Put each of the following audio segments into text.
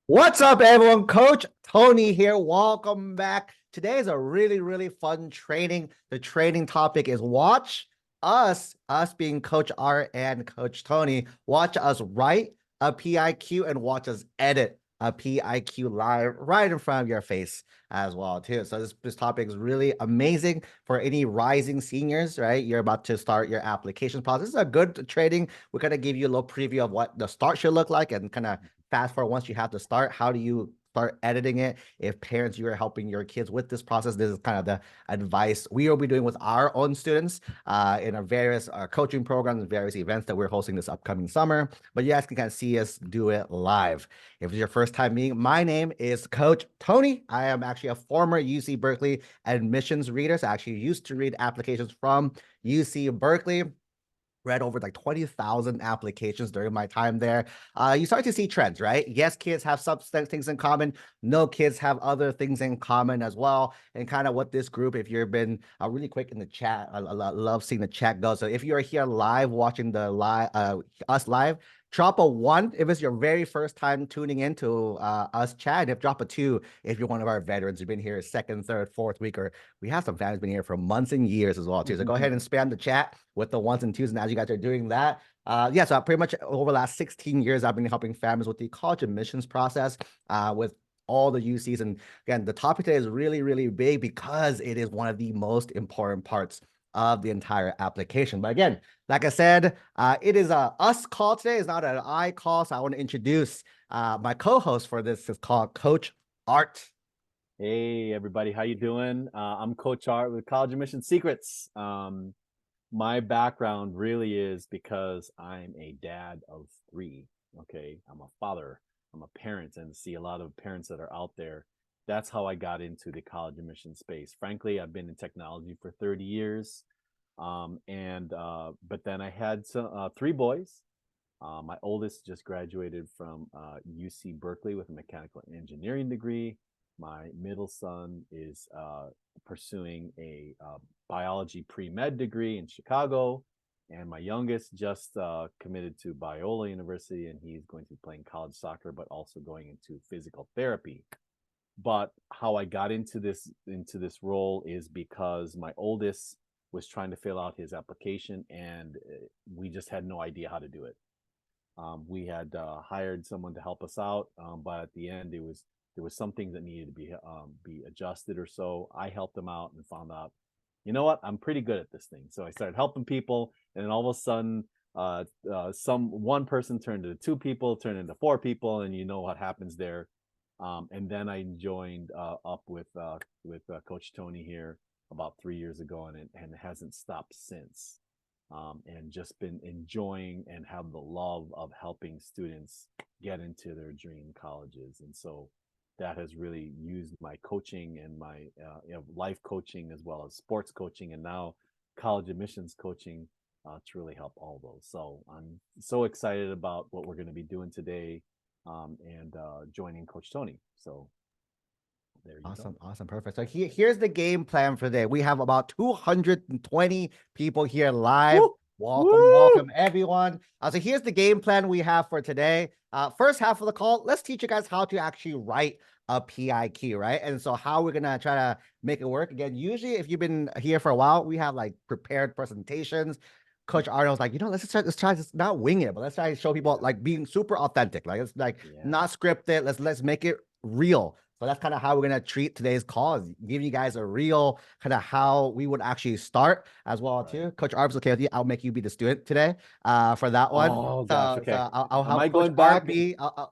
What's up, everyone? Coach Tony here. Welcome back. Today is a really fun training. The training topic is watch us being Coach Art and Coach Tony, watch us write a PIQ and watch us edit a PIQ live right in front of your face as well, too. So this topic is really amazing for any rising seniors, right? You're about to start your application process. This is a good training. We're going to give you a little preview of what the start should look like and kind of fast forward once you have to start. How do you start editing it? If parents, you are helping your kids with this process, this is kind of the advice we will be doing with our own students in our various coaching programs and various events that we're hosting this upcoming summer. But you guys can kind of see us do it live. If it's your first time meeting, my name is Coach Tony. I am actually a former UC Berkeley admissions reader. So I actually used to read applications from UC Berkeley. Read over like 20,000 applications during my time there. You start to see trends, right? Yes, kids have some things in common. No kids have other things in common as well. And kind of what this group, if you've been really quick in the chat, I love seeing the chat go. So if you're here live watching the us live, drop a 1 if it's your very first time tuning into us chat. If drop a 2 if you're one of our veterans who've been here second, third, fourth week, or we have some fans been here for months and years as well too. So go ahead and spam the chat with the 1s and 2s. And as you guys are doing that, yeah, so pretty much over the last 16 years, I've been helping families with the college admissions process with all the UCs. And again, the topic today is really big because it is one of the most important parts of the entire application. But again, like I said, it is a us call today. It's not an I call. So I want to introduce my co-host for this. Is called Coach Art. Hey everybody, how you doing? I'm Coach Art with College Admission Secrets. My background really is because I'm a dad of 3. Okay, I'm a father, I'm a parent, and see a lot of parents that are out there. That's how I got into the college admission space. Frankly, I've been in technology for 30 years, but then I had 3 boys. My oldest just graduated from UC Berkeley with a mechanical engineering degree. My middle son is pursuing a biology pre-med degree in Chicago. And my youngest just committed to Biola University, and he's going to be playing college soccer, but also going into physical therapy. But how I got into this role is because my oldest was trying to fill out his application, and we just had no idea how to do it. We had hired someone to help us out, but at the end, there was some things that needed to be adjusted or so. I helped them out and found out, you know what, I'm pretty good at this thing. So I started helping people, and then all of a sudden, one person turned into 2 people, turned into 4 people, and you know what happens there. And then I joined up with Coach Tony here about 3 years ago, and it hasn't stopped since. And just been enjoying and have the love of helping students get into their dream colleges. And so that has really used my coaching and my life coaching as well as sports coaching and now college admissions coaching to really help all those. So I'm so excited about what we're going to be doing today and joining Coach Tony. So there you go. Awesome, perfect. So here's the game plan for today. We have about 220 people here live. Woo! Welcome everyone. So here's the game plan we have for today. First half of the call, let's teach you guys how to actually write a PIQ, right? And so how we're gonna try to make it work. Again, usually if you've been here for a while, we have like prepared presentations. Coach Arnold's like, let's try this, not wing it, but let's try to show people like being super authentic. Like it's like not scripted. Let's make it real. So that's kind of how we're going to treat today's call, is give you guys a real kind of how we would actually start as well, too. Coach Arb's okay with you. I'll make you be the student today for that one. Oh, gosh, okay. So I'll help Am I Coach going back? Arb be. I'll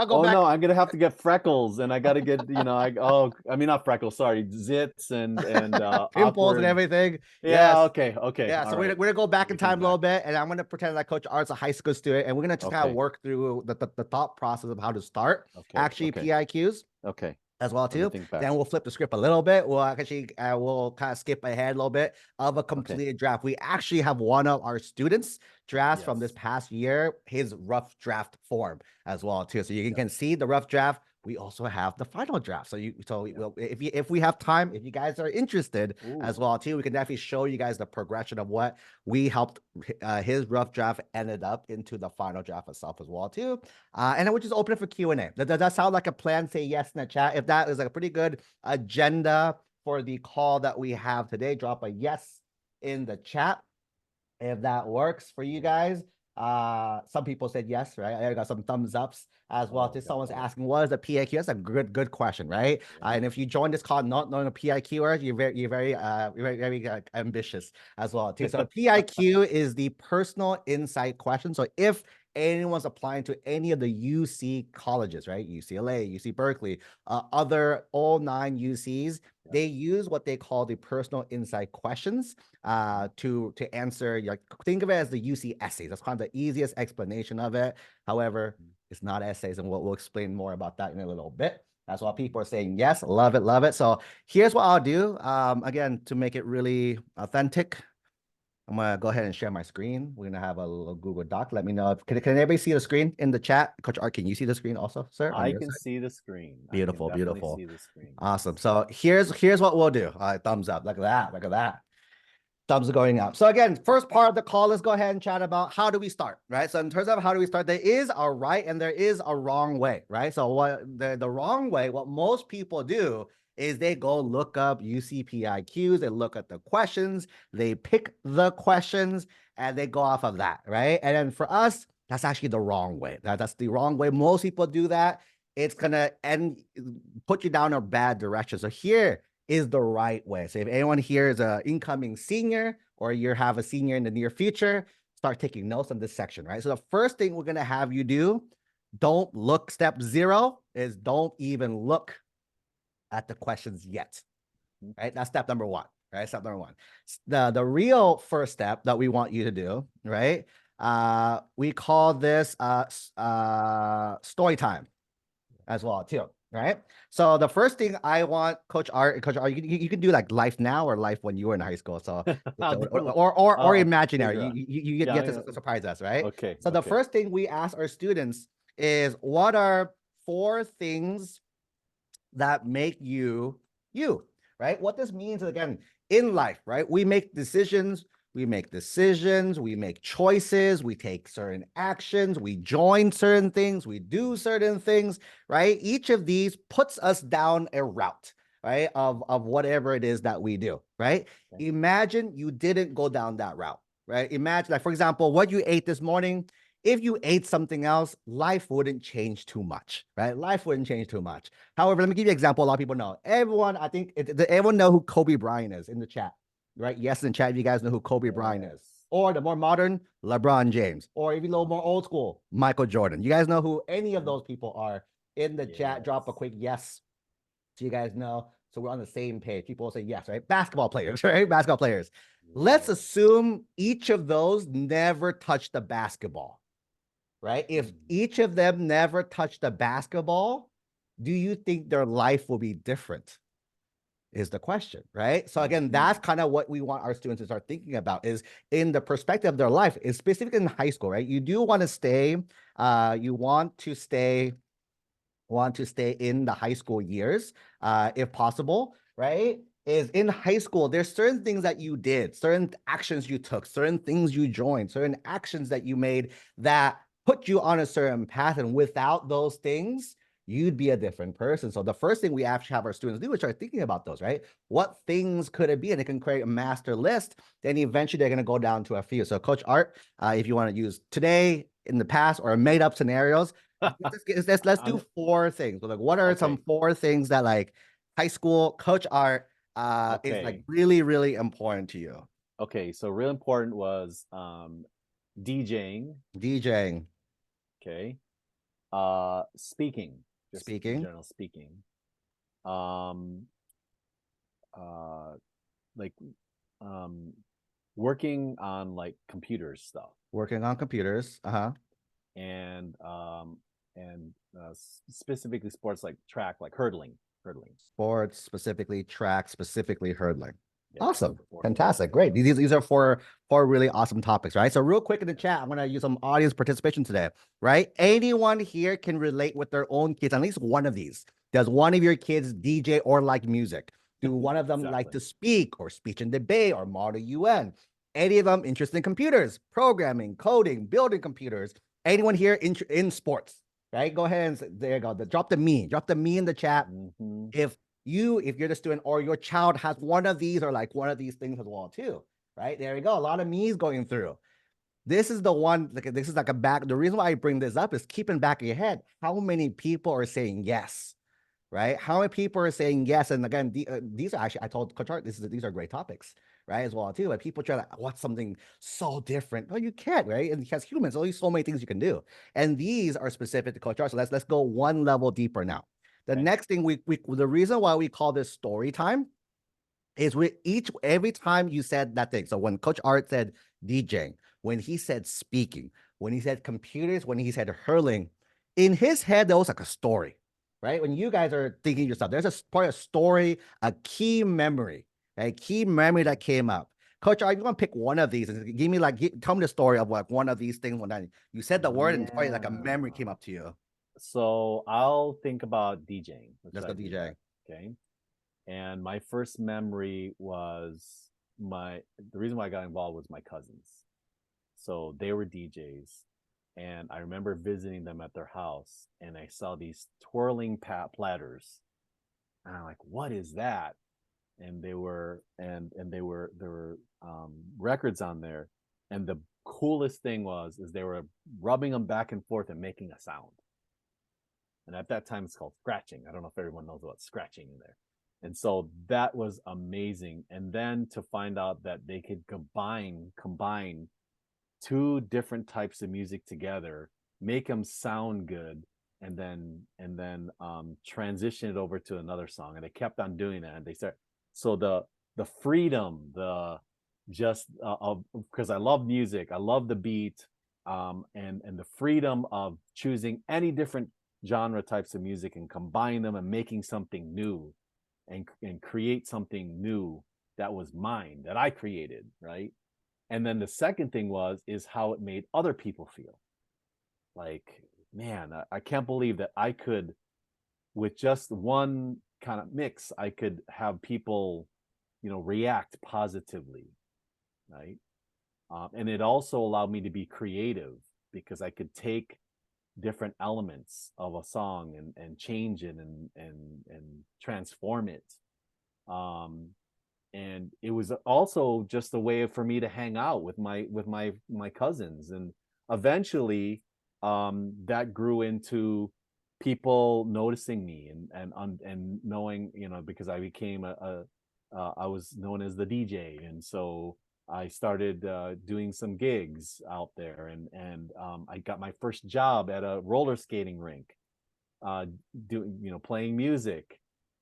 go Oh back. no, I'm gonna have to get freckles, and I gotta get, I mean not freckles, sorry, zits and Pimples awkward. and everything. Yeah, Yes. okay. Yeah, so we're gonna go back in time a little bit, and I'm gonna pretend like Coach Art's a high school student, and we're gonna just kind of work through the thought process of how to start actually PIQs. Okay. As well too. Then we'll flip the script a little bit. We'll actually we'll kind of skip ahead a little bit of a completed draft. We actually have one of our students drafts from this Yes. past year, his rough draft form as well too. So you can see the rough draft. We also have the final draft. So we'll, if we have time, if you guys are interested as Ooh. well too, we can definitely show you guys the progression of what we helped his rough draft ended up into the final draft itself as well too. And then we'll just open it for Q&A. Does that sound like a plan? Say yes in the chat. If that is like a pretty good agenda for the call that we have today, drop a yes in the chat if that works for you guys. Some people said yes, right? I got some thumbs ups as well. Oh, Someone's got it. asking, what is a PIQ? That's a good question, right? Yeah. And if you join this call not knowing a PIQ, you're very ambitious as well too. So a PIQ is the personal insight question. So if anyone's applying to any of the UC colleges, right? UCLA, UC Berkeley, other all 9 UCs, they use what they call the personal insight questions to answer. Think of it as the UC essays. That's kind of the easiest explanation of it. However, it's not essays, and we'll explain more about that in a little bit. That's why people are saying yes, love it, love it. So here's what I'll do. Again, to make it really authentic, I'm gonna go ahead and share my screen. We're gonna have a little Google Doc. Let me know if can everybody see the screen in the chat? Coach Art, can you see the screen also, sir? On I your can side? see the screen. Beautiful, I can definitely beautiful. see the screen. Awesome. So here's what we'll do. All right, thumbs up. Look at that. Look at that. Thumbs are going up. So again, first part of the call, let's go ahead and chat about how do we start, right? So in terms of how do we start, there is a right and there is a wrong way, right? So what the wrong way, what most people do is they go look up UCPIQs, they look at the questions, they pick the questions, and they go off of that, right? And then for us, that's actually the wrong way. That's the wrong way. Most people do that. It's gonna put you down a bad direction. So here is the right way. So if anyone here is an incoming senior or you have a senior in the near future, start taking notes on this section, right? So the first thing we're going to have you do, don't look, step 0 is don't even look at the questions yet, right? That's step number 1, right? Step number 1. The real first step that we want you to do, right? We call this story time as well too, right? So the first thing I want, Coach Art, you can do like life now or life when you were in high school. So or imaginary. You get to surprise us, right? Okay. So the first thing we ask our students is, what are 4 things that make you you, right? What this means is, again, in life, right? We make decisions, we make choices, we take certain actions, we join certain things, we do certain things, right? Each of these puts us down a route, right? Of whatever it is that we do, right? Okay. Imagine you didn't go down that route, right? Imagine, like, for example, what you ate this morning. If you ate something else, life wouldn't change too much, right? Life wouldn't change too much. However, let me give you an example. A lot of people know. Everyone, I think, everyone know who Kobe Bryant is in the chat, right? Yes, in the chat, if you guys know who Kobe Bryant is. Or the more modern, LeBron James. Or if you know more old school, Michael Jordan. You guys know who any of those people are in the chat? Drop a quick yes so you guys know. So we're on the same page. People will say yes, right? Basketball players, right? Basketball players. Let's assume each of those never touched the basketball, right? If each of them never touched the basketball, do you think their life will be different? Is the question, right? So again, that's kind of what we want our students to start thinking about, is in the perspective of their life, is specifically in high school, right? You do want to stay, you want to stay in the high school years, if possible, right? Is in high school, there's certain things that you did, certain actions you took, certain things you joined, certain actions that you made that put you on a certain path. And without those things, you'd be a different person. So the first thing we actually have our students do is start thinking about those, right? What things could it be? And they can create a master list. Then eventually they're going to go down to a few. So Coach Art, if you want to use today, in the past, or made up scenarios, let's do 4 things. So like, what are some 4 things that like high school Coach Art is like really, really important to you? Okay, so real important was DJing. Okay. Speaking. Just in general speaking. Working on like computers stuff. Working on computers. And specifically sports like track, like hurdling. Sports, specifically track, specifically hurdling. Yeah. Awesome. Fantastic. Great. These are four really awesome topics, right? So real quick in the chat, I'm going to use some audience participation today, right? Anyone here can relate with their own kids, at least one of these. Does one of your kids DJ or like music? Do one of them like to speak or speech and debate or model UN? Any of them interested in computers, programming, coding, building computers? Anyone here in sports, right? Go ahead and there you go. Drop the me in the chat. If you're the student or your child has one of these or like one of these things as well too, right? There you go. A lot of me's going through. This is the one, like this is like a back. The reason why I bring this up is keeping back in your head how many people are saying yes, right? How many people are saying yes? And again, these are actually, I told Coach Art, these are great topics, right? As well too. But people try to what's something so different. Well, you can't, right? And as humans, only so many things you can do. And these are specific to Coach Art. So let's go one level deeper now. The next thing the reason why we call this story time is every time you said that thing. So when Coach Art said DJing, when he said speaking, when he said computers, when he said hurling, in his head, there was like a story, right? When you guys are thinking yourself, there's probably a story, a key memory that came up. Coach Art, you want to pick one of these and give me tell me the story of like one of these things when you said the word and it's probably like a memory came up to you. So I'll think about DJing. Let's go DJ. Okay. And my first memory was the reason why I got involved was my cousins. So they were DJs. And I remember visiting them at their house and I saw these twirling platters. And I'm like, what is that? And there were records on there. And the coolest thing is they were rubbing them back and forth and making a sound. And at that time, it's called scratching. I don't know if everyone knows about scratching in there. And so that was amazing. And then to find out that they could combine two different types of music together, make them sound good, and then transition it over to another song. And they kept on doing that. And so the freedom, because I love music, I love the beat, and the freedom of choosing any different genre types of music and combine them and making something new and create something new that was mine, that I created, right? And then the second thing is how it made other people feel. Like, man, I can't believe that I could, with just one kind of mix, I could have people, react positively, right? And it also allowed me to be creative because I could take different elements of a song and change it and transform it. And it was also just a way for me to hang out with my cousins. And eventually that grew into people noticing me and knowing, because I became I was known as the DJ. And so I started doing some gigs out there, and I got my first job at a roller skating rink, playing music,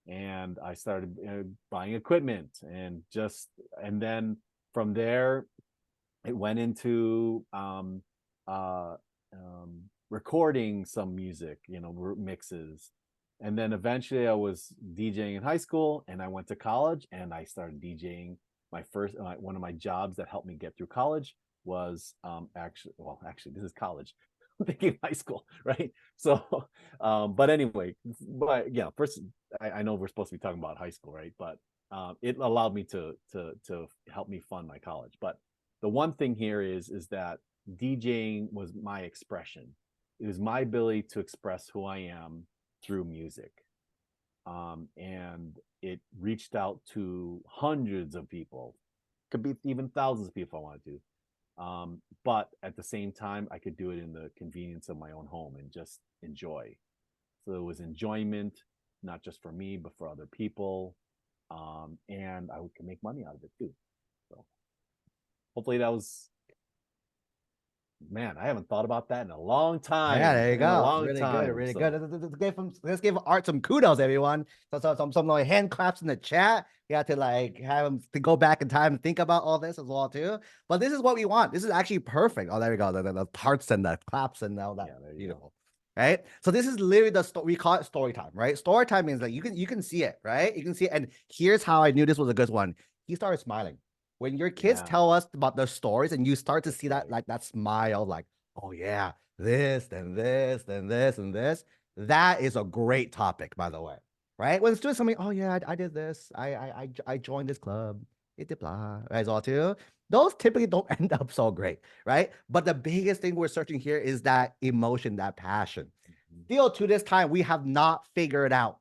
and I started buying equipment, and then from there, it went into recording some music, mixes, and then eventually I was DJing in high school, and I went to college, and I started DJing. My first one of my jobs that helped me get through college was actually this is college. I'm thinking high school, right? So but anyway, first I know we're supposed to be talking about high school, right? But it allowed me to help me fund my college. But the one thing here is that DJing was my expression. It was my ability to express who I am through music. And it reached out to hundreds of people, could be even thousands of people if I wanted to. But at the same time, I could do it in the convenience of my own home and just enjoy. So it was enjoyment, not just for me, but for other people. And I could make money out of it too. So hopefully that was, man, I haven't thought about that in a long time. Yeah, there you go. Really good. Let's give Art some kudos, everyone. So some like hand claps in the chat. You have to have him to go back in time and think about all this as well too. But this is what we want. This is actually perfect. Oh, there we go. The hearts and the claps and all that. Yeah, beautiful. Right. So this is literally the story. We call it story time, right? Story time means like you can see it, right? You can see it. And here's how I knew this was a good one. he started smiling. When your kids Yeah. tell us about their stories and you start to That's see that right. like that smile, like, oh yeah, this, then this, then this, and this, that is a great topic, by the way. Right? When it's doing something, oh yeah, I did this. I joined this club. It did blah. Right, all too. Those typically don't end up so great, right? But the biggest thing we're searching here is that emotion, that passion. Mhm. Still to this time, we have not figured out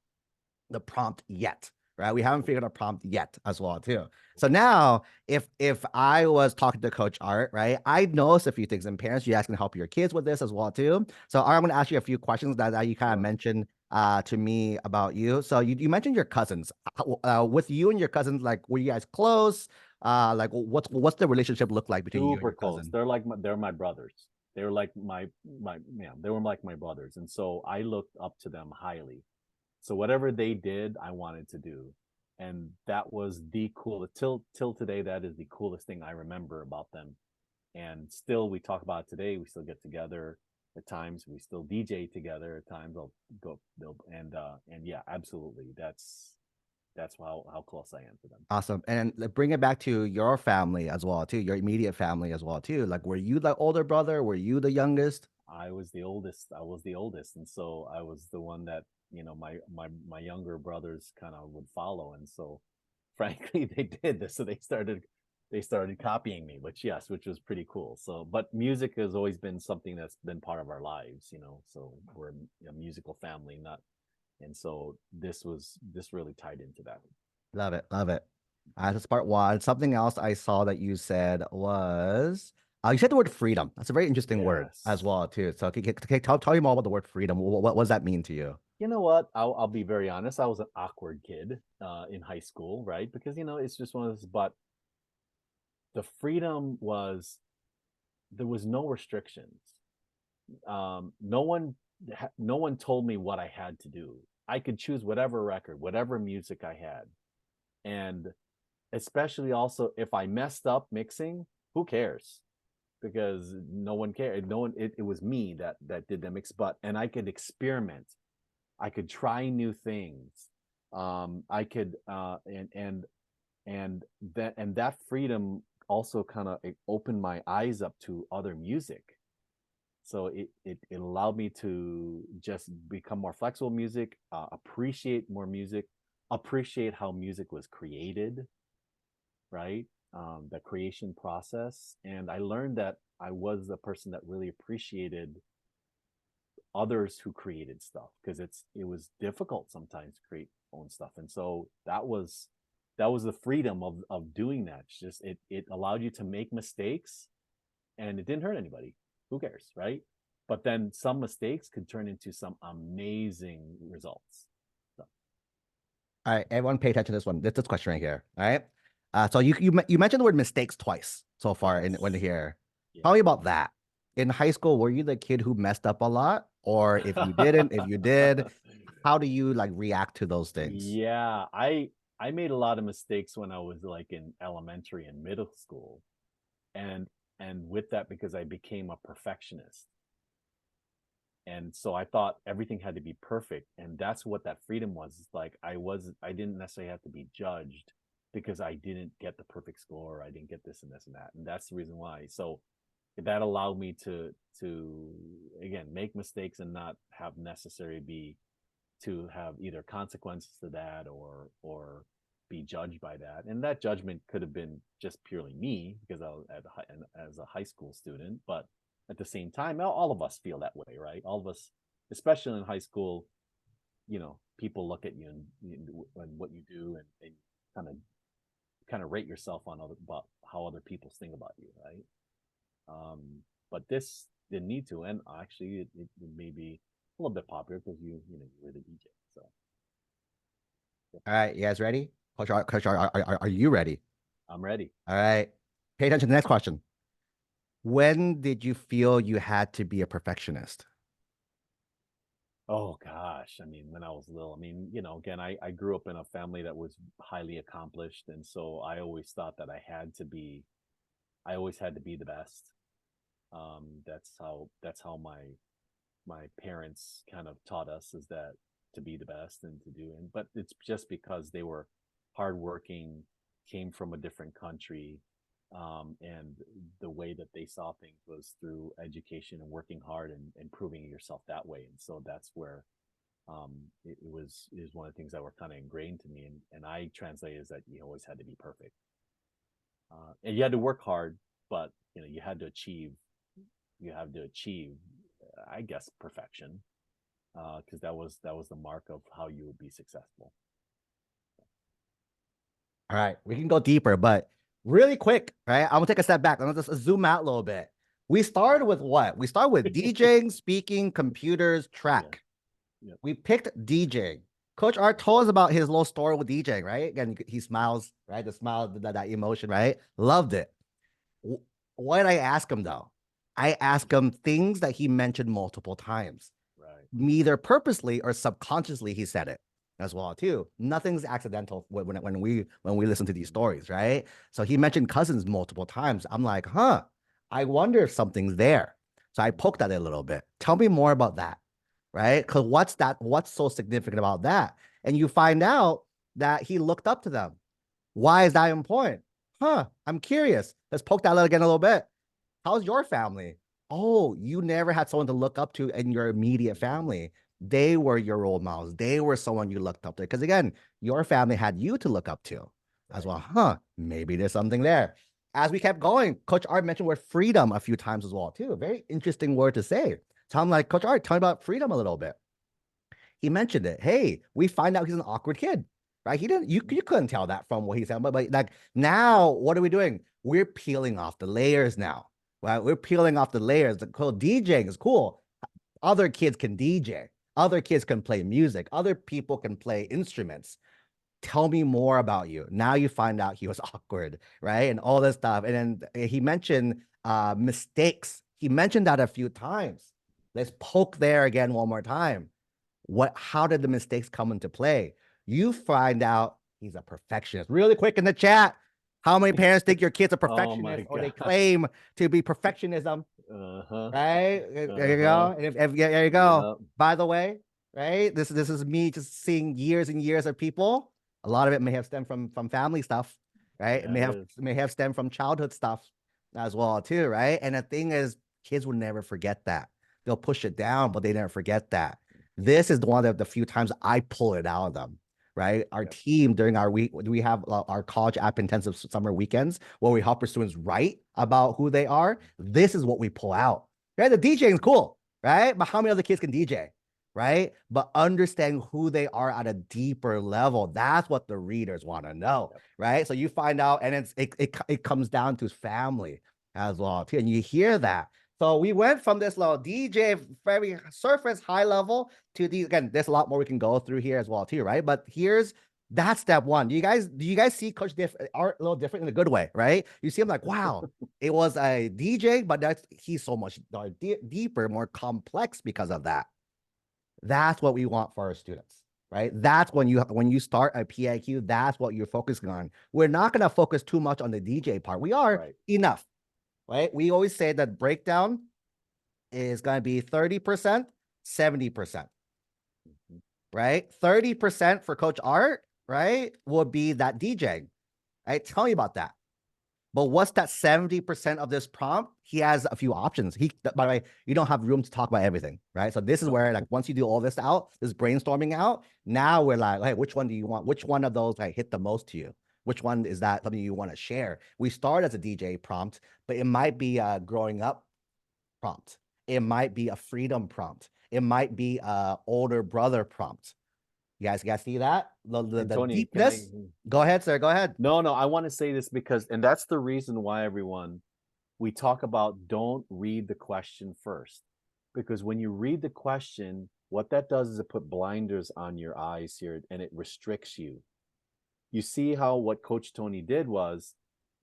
the prompt yet, right? We haven't Nope. figured out prompt yet as well too. So now, if I was talking to Coach Art, right, I notice a few things. And parents, you guys can help your kids with this as well too. So Art, I'm going to ask you a few questions that you kind of Sure. mentioned to me about you. So you mentioned your cousins. With you and your cousins, like were you guys close? Like what's the relationship look like between you and Super your close. cousin? They're like they're my brothers. They were like my yeah, they were like my brothers. And so I looked up to them highly. So whatever they did, I wanted to do. And that was the coolest till today, that is the coolest thing I remember about them. And still we talk about it today. We still get together at times. We still DJ together at times. I'll go and yeah, absolutely. That's how close I am to them. Awesome. And like, bring it back to your family as well too, your immediate family as well too. Like, were you the older brother? Were you the youngest? I was the oldest. I was the oldest, and so I was the one that my younger brothers kind of would follow, and so frankly they did this. So they started copying me, which was pretty cool. So, but music has always been something that's been part of our lives, So we're a musical family, not and so this really tied into that. Love it. Love it. That's part one. Something else I saw that you said was you said the word freedom. That's a very interesting word as Yes. well too. So tell me more about the word freedom. What does that mean to you? You know what? I'll be very honest. I was an awkward kid in high school, right? Because it's just one of those. But the freedom was there was no restrictions. No one told me what I had to do. I could choose whatever record, whatever music I had, and especially also if I messed up mixing, who cares? Because no one cared. No one. It was me that did the mix, and I could experiment. I could try new things. I could and that freedom also kind of opened my eyes up to other music. So it allowed me to just become more flexible music, appreciate more music, appreciate how music was created, right? The creation process. And I learned that I was the person that really appreciated others who created stuff because it was difficult sometimes to create own stuff. And so that was the freedom of doing that. It's just it allowed you to make mistakes and it didn't hurt anybody. Who cares, right? But then some mistakes could turn into some amazing results. So, All right, everyone, pay attention to this one. This question right here. All right. So you mentioned the word mistakes twice so far in when yes, here. Tell yeah. me about that. In high school, were you the kid who messed up a lot, or if you didn't, if you did, how do you like react to those things? Yeah, I made a lot of mistakes when I was like in elementary and middle school. And and with that because I became a perfectionist. And so I thought everything had to be perfect. And that's what that freedom was. It's like I didn't necessarily have to be judged because I didn't get the perfect score, I didn't get this and this and that. And that's the reason why. So that allowed me to again make mistakes and not have necessary be to have either consequences to that or be judged by that. And that judgment could have been just purely me because I was as a high school student, but at the same time, all of us feel that way, right? All of us, especially in high school, people look at you and what you do and kind of rate yourself on about how other people think about you, right? Um, but this didn't need to, and actually, it may be a little bit popular because you were the DJ. So yeah, All right, you guys ready? Coach, are you ready? I'm ready. All right. Pay attention to the next question. When did you feel you had to be a perfectionist? Oh gosh, I mean, when I was little, I mean, again, I grew up in a family that was highly accomplished, and so I always thought that I always had to be the best. That's how my parents kind of taught us is that to be the best and to do, but it's just because they were hardworking came from a different country, and the way that they saw things was through education and working hard and proving yourself that way. And so that's where it was is one of the things that were kind of ingrained to me, and I translate as that you always had to be perfect, and you had to work hard, but you had to achieve, I guess, perfection, because that was the mark of how you would be successful. All right, we can go deeper, but really quick, right? I'm gonna take a step back. I'm gonna just zoom out a little bit. We started with what? We started with DJing, speaking, computers, track. Yep. We picked DJing. Coach Art told us about his little story with DJing, right? Again, he smiles, right? The smile, that emotion, right? Loved it. What did I ask him though? I asked him things that he mentioned multiple times. Right. Either purposely or subconsciously, he said it as well too. Nothing's accidental when we listen to these stories, right? So he mentioned cousins multiple times. I'm like, huh, I wonder if something's there. So I poked at it a little bit. Tell me more about that, right? Because what's so significant about that? And you find out that he looked up to them. Why is that important? Huh, I'm curious. Let's poke that again a little bit. How's your family? Oh, you never had someone to look up to in your immediate family. They were your role models. They were someone you looked up to. Because again, your family had you to look up to as well. Huh, maybe there's something there. As we kept going, Coach Art mentioned word freedom a few times as well, too. A very interesting word to say. So I'm like, Coach Art, tell me about freedom a little bit. He mentioned it. Hey, we find out he's an awkward kid, right? He didn't, you couldn't tell that from what he said, but like now, what are we doing? We're peeling off the layers now, right? We're peeling off the layers. The cool DJing is cool. Other kids can DJ. Other kids can play music. Other people can play instruments. Tell me more about you. Now you find out he was awkward, right? And all this stuff. And then he mentioned mistakes. He mentioned that a few times. Let's poke there again one more time. How did the mistakes come into play? You find out he's a perfectionist. Really quick in the chat, how many parents think your kid's a perfectionist or they claim to be perfectionism? Right? There you go. And there you go. Yep. By the way, right? This is me just seeing years and years of people. A lot of it may have stemmed from family stuff, right? Yeah, it may have stemmed from childhood stuff as well, too, right? And the thing is, kids will never forget that. They'll push it down, but they never forget that. This is one of the few times I pull it out of them, right? Our team during our week, we have our college app intensive summer weekends where we help our students write about who they are. This is what we pull out, right? The DJing is cool, right? But how many other kids can DJ, right? But understand who they are at a deeper level. That's what the readers want to know, right? So you find out, and it comes down to family as well too, and you hear that. So we went from this little DJ, very surface high level to these. Again, there's a lot more we can go through here as well too, right? But that's step one. Do you guys see Coach Art a little different in a good way, right? You see him like, wow, it was a DJ, but he's so much deeper, more complex because of that. That's what we want for our students, right? That's when you start a PIQ, that's what you're focusing on. We're not going to focus too much on the DJ part. We are enough. Right? We always say that breakdown is going to be 30%, 70%, right? 30% for Coach Art, right, will be that DJing, right? Tell me about that. But what's that 70% of this prompt? He has a few options. By the way, you don't have room to talk about everything, right? So this is where, like, once you do all this out, this brainstorming out, now we're like, hey, which one do you want? Which one of those hit the most to you? Which one is that something you want to share? We start as a DJ prompt, but it might be a growing up prompt. It might be a freedom prompt. It might be a older brother prompt. You guys see that? The Tony, deepness? Go ahead, sir. Go ahead. No, I want to say this because, and that's the reason why, everyone, we talk about don't read the question first. Because when you read the question, what that does is it put blinders on your eyes here and it restricts you. You see how what Coach Tony did was,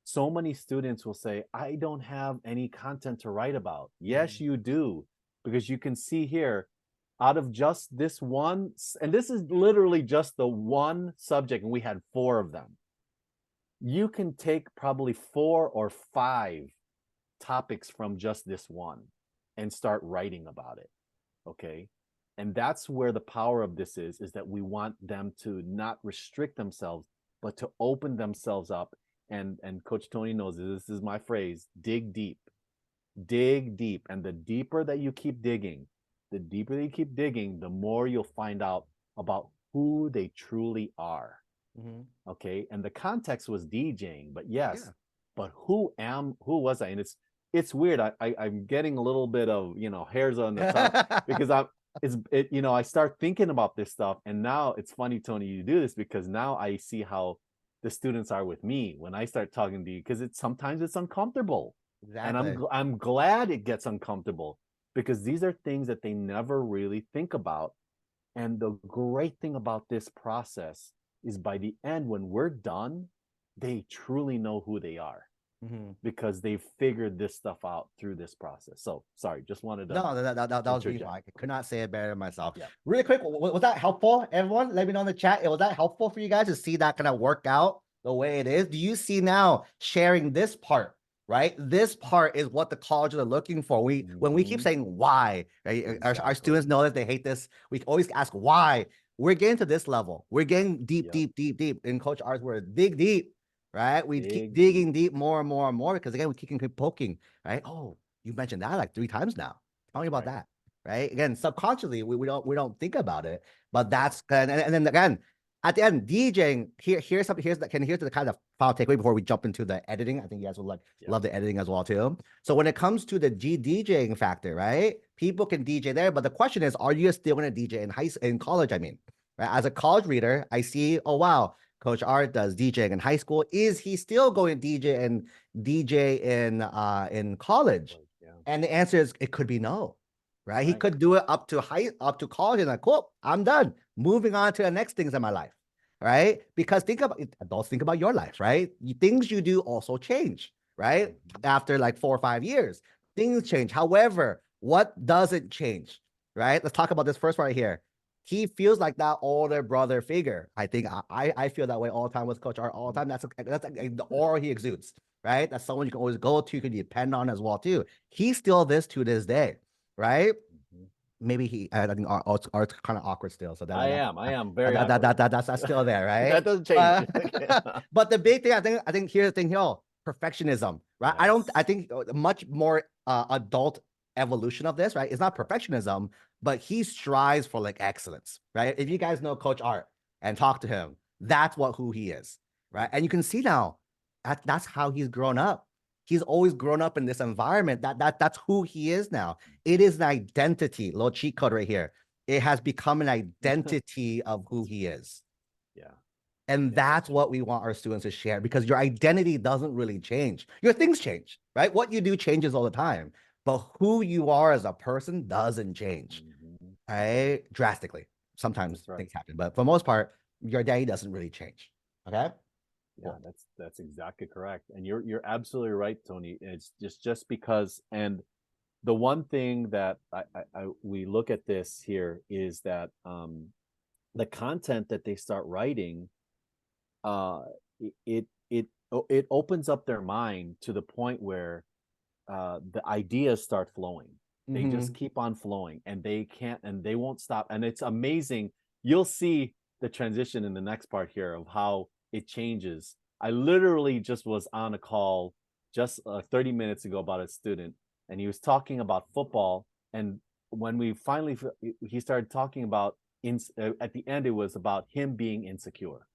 so many students will say, I don't have any content to write about. Yes, you do, because you can see here, out of just this one, and this is literally just the one subject, and we had 4 of them. You can take probably 4 or 5 topics from just this one and start writing about it, okay? And that's where the power of this is that we want them to not restrict themselves, but to open themselves up. And Coach Tony knows this is my phrase: dig deep, and the deeper that you keep digging, the more you'll find out about who they truly are. Okay, and the context was DJing, but yes, Yeah. but who was I? And it's weird. I'm getting a little bit of hairs on the top because I start thinking about this stuff, and now it's funny, Tony, you do this because now I see how the students are with me when I start talking to you, because sometimes it's uncomfortable. And Exactly. I'm glad it gets uncomfortable, because these are things that they never really think about. And the great thing about this process is, by the end, when we're done, they truly know who they are, because they've figured this stuff out through this process. So sorry, just wanted to No, that was beautiful. interject. I could not say it better myself. Yeah. Really quick, was that helpful, everyone? Let me know in the chat. Was that helpful for you guys to see that kind of work out the way it is? Do you see now sharing this part, right? This part is what the colleges are looking for. When we keep saying why, right? Our students know that they hate this. We always ask why. We're getting to this level. We're getting deep, deep, deep, deep. In Coach R's word, dig deep, right? We keep digging deep more and more and more, because again, we keep poking, right? Oh, you mentioned that like 3 times now. Tell me about that, right? Again, subconsciously, we don't think about it, but that's and then again, at the end, DJing here's something. Here's the kind of final takeaway before we jump into the editing. I think you guys will love the editing as well too. So when it comes to the DJing factor, right? People can DJ there, but the question is, are you still going to DJ in college? I mean, right? As a college reader, I see, oh wow, Coach Art does DJing in high school. Is he still going to DJ in college? And the answer is, it could be no, right? He could do it up to college and like, cool, I'm done. Moving on to the next things in my life, right? Because adults, think about your life, right? Things you do also change, right? After like 4 or 5 years, things change. However, what doesn't change, right? Let's talk about this first right here. He feels like that older brother figure. I think I feel that way all the time with Coach Art all the time. That's like the aura he exudes, right? That's someone you can always go to, you can depend on as well too. He's still this to this day, right? Maybe I think Art's kind of awkward still. So I am very awkward. That's still there, right? That doesn't change. But the big thing, I think here's the thing here, perfectionism, right? I think much more adult evolution of this, right? It's not perfectionism, but he strives for like excellence, right? If you guys know Coach Art and talk to him, that's who he is, right? And you can see now that's how he's grown up. He's always grown up in this environment. That's who he is now. It is an identity. Little cheat code right here. It has become an identity of who he is. Yeah. And that's what we want our students to share, because your identity doesn't really change. Your things change, right? What you do changes all the time, but who you are as a person doesn't change, right? Drastically. Sometimes things happen, but for the most part, your identity doesn't really change. Okay. Yeah, that's exactly correct. And you're absolutely right, Tony. It's just because, and the one thing that we look at this here is that the content that they start writing, it opens up their mind to the point where the ideas start flowing. They just keep on flowing, and they won't stop. And it's amazing. You'll see the transition in the next part here of how it changes. I literally just was on a call just 30 minutes ago about a student, and he was talking about football. And when he started talking about at the end, it was about him being insecure.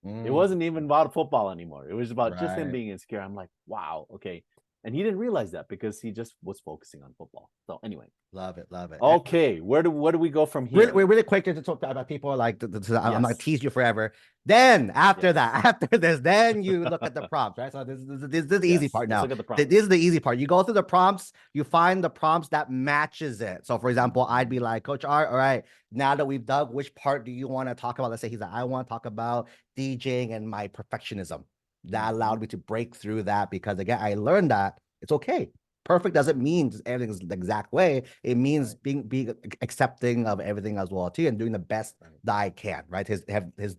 It wasn't even about football anymore. It was about just him being insecure. I'm like, wow, okay. And he didn't realize that because he just was focusing on football. So anyway, love it. Okay, where do we go from here? Really quick to talk about people like I'm not tease you forever. Then after that, after this, then you look at the prompts, right? So this is the easy part now. Let's look at the prompts. This is the easy part. You go through the prompts, you find the prompts that matches it. So for example, I'd be like, Coach Art, all right, now that we've dug, which part do you want to talk about? Let's say he's like, I want to talk about DJing and my perfectionism. That allowed me to break through that, because again, I learned that it's okay. Perfect doesn't mean everything's the exact way. It means being accepting of everything as well too, and doing the best that I can. Right? His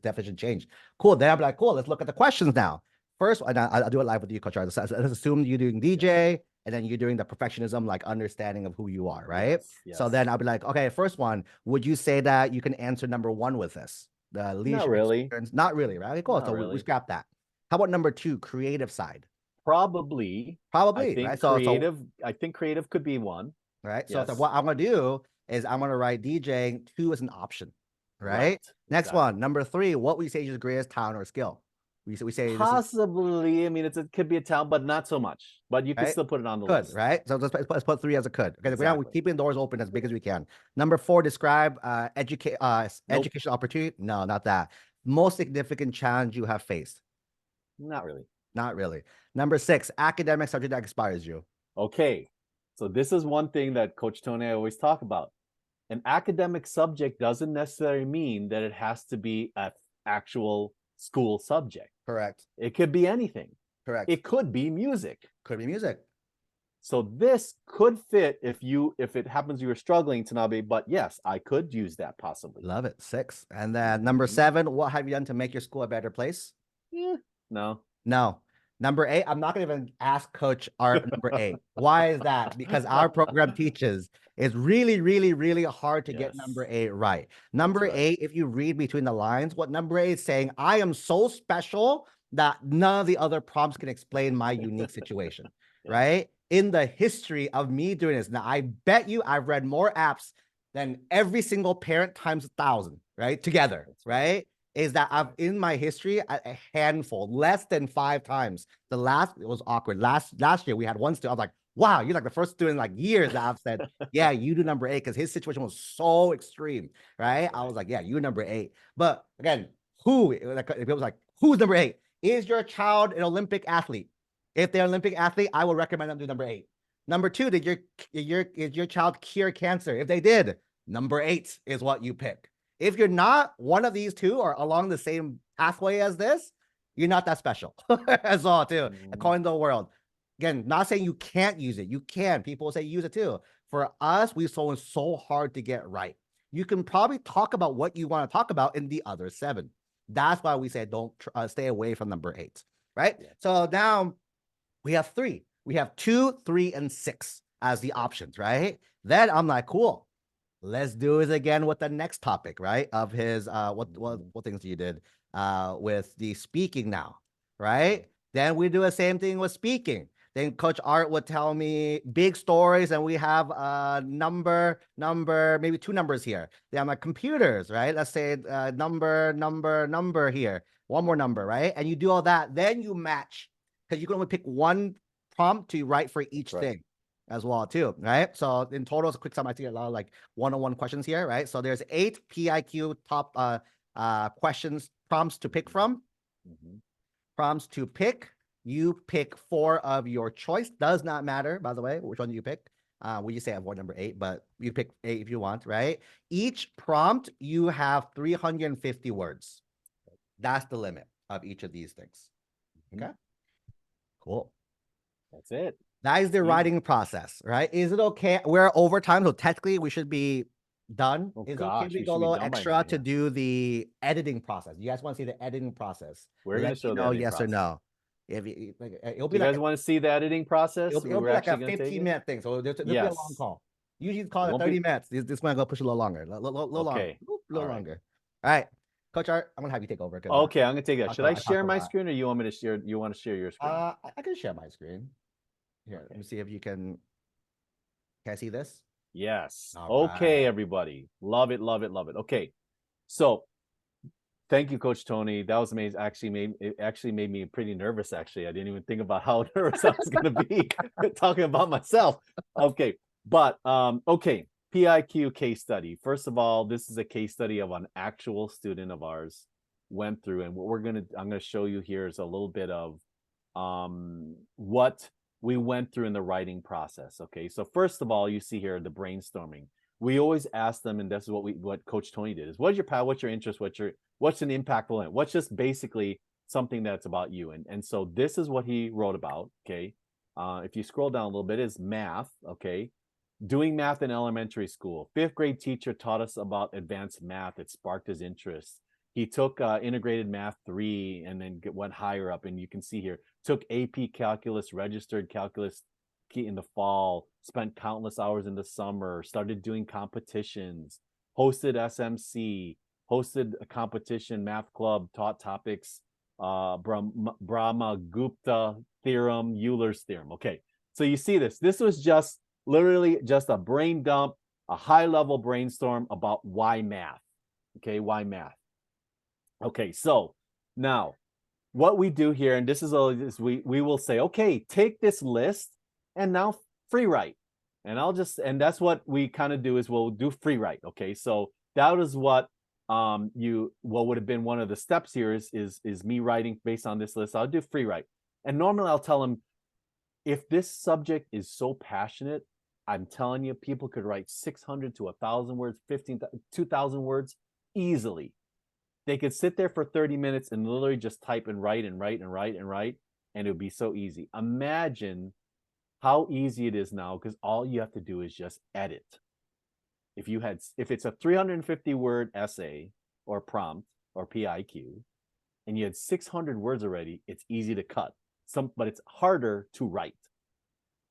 definition changed. Cool. Then I'll be like, cool. Let's look at the questions now. First, and I'll do it live with you, Coach. Let's assume you're doing DJ, and then you're doing the perfectionism, like understanding of who you are. Right? Yes. So then I'll be like, okay, first one. Would you say that you can answer number 1 with this? the Not leadership really. experience. Not really, right? Okay, cool. Not So we really. scrap that. How about number 2, creative side? Probably. Probably, right? I think creative could be one. Right. So Yes. what I'm gonna do is I'm gonna write DJing 2 as an option. Right. Right. Next Exactly. one, number 3. What we say is your greatest talent or skill. We say this is Possibly. I mean, it could be a talent, but not so much. But you can right. still put it on the Could, list. right? So let's put 3 as a could. Okay, we're Exactly. keeping doors open as big as we can. Number 4, describe Nope. education opportunity. No, not that. Most significant challenge you have faced. Not really. Not really. Number 6, academic subject that inspires you. Okay. So this is one thing that Coach Tony I always talk about. An academic subject doesn't necessarily mean that it has to be an actual school subject. Correct. It could be anything. Correct. It could be music. Could be music. So this could fit if it happens you were struggling to not be, but yes, I could use that possibly. Love it. 6. And then number 7, what have you done to make your school a better place? No. No. Number 8, I'm not going to even ask Coach Art number 8. Why is that? Because our program teaches it's really, really, really hard to get number 8 right. Number 8, if you read between the lines, what number 8 is saying, I am so special that none of the other prompts can explain my unique situation, right? In the history of me doing this, now I bet you I've read more apps than every single parent times 1,000, right? Together, right? Is that I've in my history a handful, less than 5 times. The last, it was awkward. Last year we had one student. I was like, wow, you're like the first student in like years that I've said, yeah, you do number 8 because his situation was so extreme, right? I was like, yeah, you number 8. But again, it was like, who's number 8? Is your child an Olympic athlete? If they're an Olympic athlete, I would recommend them do number 8. Number 2, is your child cure cancer? If they did, number 8 is what you pick. If you're not one of these 2 or along the same pathway as this, you're not that special as well, too, according to the world. Again, not saying you can't use it. You can. People say use it too. For us, we've so hard to get right. You can probably talk about what you want to talk about in the other 7. That's why we say don't stay away from number 8, right? Yeah. So now we have 3. We have 2, 3, and 6 as the options, right? Then I'm like, cool. Let's do it again with the next topic, right? Of his what things you did with the speaking now, right? Then we do the same thing with speaking. Then Coach Art would tell me big stories, and we have number, maybe 2 numbers here. Then I'm like computers, right? Let's say number here. One more number, right? And you do all that. Then you match because you can only pick one prompt to write for each thing as well too, right? So in total, it's a quick sum. I see a lot of like one-on-one questions here, right? So there's 8 PIQ top questions, prompts to pick from. Prompts to pick. You pick 4 of your choice. Does not matter, by the way, which one you pick. We just say avoid number 8, but you pick 8 if you want, right? Each prompt, you have 350 words. That's the limit of each of these things. Okay. Cool. That's it. That is the writing process, right? Is it okay? We're over time, so technically we should be done. Is it okay if we go a little extra to do the editing process? You guys want to see the editing process? We're going to show that. Yes or no. If you, it'll be you guys want to see the editing process? It'll be like a 15-minute thing, so there'll be a long call. Usually call it 30 minutes. This one go push a little longer, a little longer, longer. All right, Coach Art, I'm gonna have you take over. Okay, I'm gonna take that. Should I share my screen, or you want me to share? You want to share your screen? I can share my screen. Here, let me see if you can. Can I see this? Yes. Okay, everybody. Love it, love it, love it. Okay, so thank you, Coach Tony. That was amazing. It actually made me pretty nervous. Actually, I didn't even think about how nervous I was going to be talking about myself. Okay, but okay. PIQ case study. First of all, this is a case study of an actual student of ours went through, and what I'm gonna show you here is a little bit of what we went through in the writing process. Okay, so first of all, you see here the brainstorming. We always ask them, and this is what Coach Tony did: is what's your path, what's your interest, what's an impactful, what's just basically something that's about you. And so this is what he wrote about. Okay, if you scroll down a little bit, is math. Okay, doing math in elementary school. 5th grade teacher taught us about advanced math. It sparked his interest. He took integrated math 3 and then went higher up. And you can see here, took AP calculus, registered calculus in the fall, spent countless hours in the summer, started doing competitions, hosted SMC, hosted a competition, math club, taught topics, Brahma-Gupta theorem, Euler's theorem. Okay, so you see this. This was just literally just a brain dump, a high-level brainstorm about why math. Okay, why math? Okay, so now what we do here, and this is always, we will say, okay, take this list and now free write. And that's what we kind of do is we'll do free write. Okay, so that is what what would have been one of the steps here is me writing based on this list. I'll do free write. And normally I'll tell them, if this subject is so passionate, I'm telling you, people could write 600 to 1,000 words, 2,000 words easily. They could sit there for 30 minutes and literally just type and write and write and write and write, and it would be so easy. Imagine how easy it is now, because all you have to do is just edit. If it's a 350 word essay or prompt or PIQ, and you had 600 words already, it's easy to cut. But it's harder to write.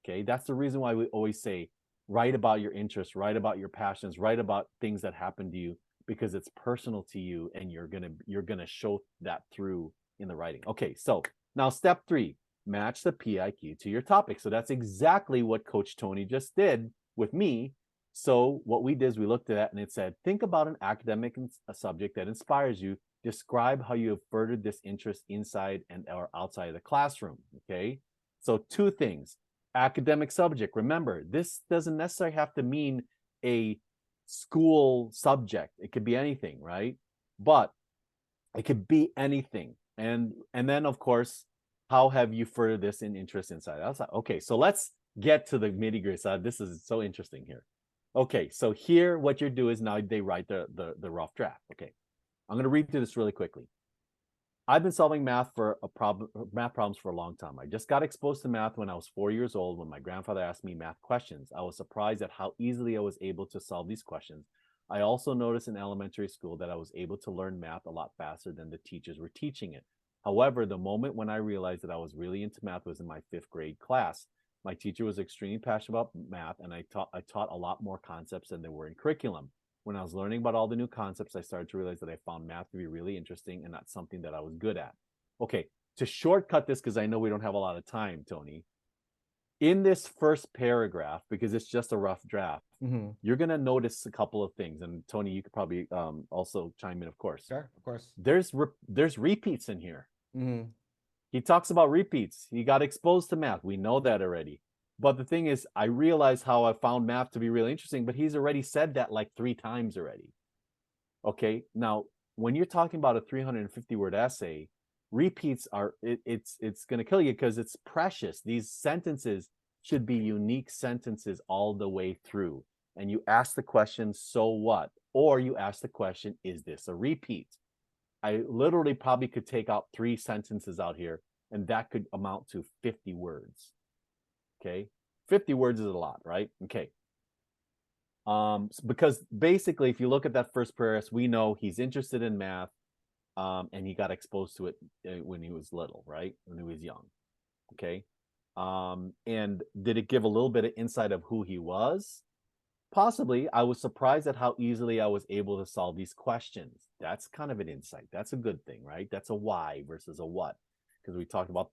Okay, that's the reason why we always say, write about your interests, write about your passions, write about things that happen to you, because it's personal to you, and you're gonna show that through in the writing. Okay, so now step 3, match the PIQ to your topic. So that's exactly what Coach Tony just did with me. So what we did is we looked at that, and it said, think about an academic subject that inspires you. Describe how you have furthered this interest inside and or outside of the classroom. Okay, so 2 things. Academic subject. Remember, this doesn't necessarily have to mean a school subject. It could be anything, right? But it could be anything. And then, of course, how have you furthered this in interest inside? I was like, okay, so let's get to the nitty-gritty side. This is so interesting here. Okay, so here what you do is now they write the rough draft. Okay, I'm going to read through this really quickly. I've been solving math problems for a long time. I just got exposed to math when I was 4 years old, when my grandfather asked me math questions. I was surprised at how easily I was able to solve these questions. I also noticed in elementary school that I was able to learn math a lot faster than the teachers were teaching it. However, the moment when I realized that I was really into math was in my 5th grade class. My teacher was extremely passionate about math, and I taught a lot more concepts than there were in curriculum. When I was learning about all the new concepts, I started to realize that I found math to be really interesting and not something that I was good at. Okay, to shortcut this, because I know we don't have a lot of time, Tony, in this first paragraph, because it's just a rough draft, you're going to notice a couple of things. And Tony, you could probably also chime in, of course. Sure, of course. There's repeats in here. He talks about repeats. He got exposed to math. We know that already. But the thing is, I realized how I found math to be really interesting, but he's already said that like 3 times already. Okay, now when you're talking about a 350 word essay, repeats are, it's going to kill you, because it's precious. These sentences should be unique sentences all the way through. And you ask the question, so what? Or you ask the question, is this a repeat? I literally probably could take out 3 sentences out here, and that could amount to 50 words. Okay, 50 words is a lot, right? Okay. Because basically, if you look at that first paragraph, we know he's interested in math, and he got exposed to it when he was little, right? When he was young. Okay. And did it give a little bit of insight of who he was? Possibly. I was surprised at how easily I was able to solve these questions. That's kind of an insight. That's a good thing, right? That's a why versus a what. Because we talked about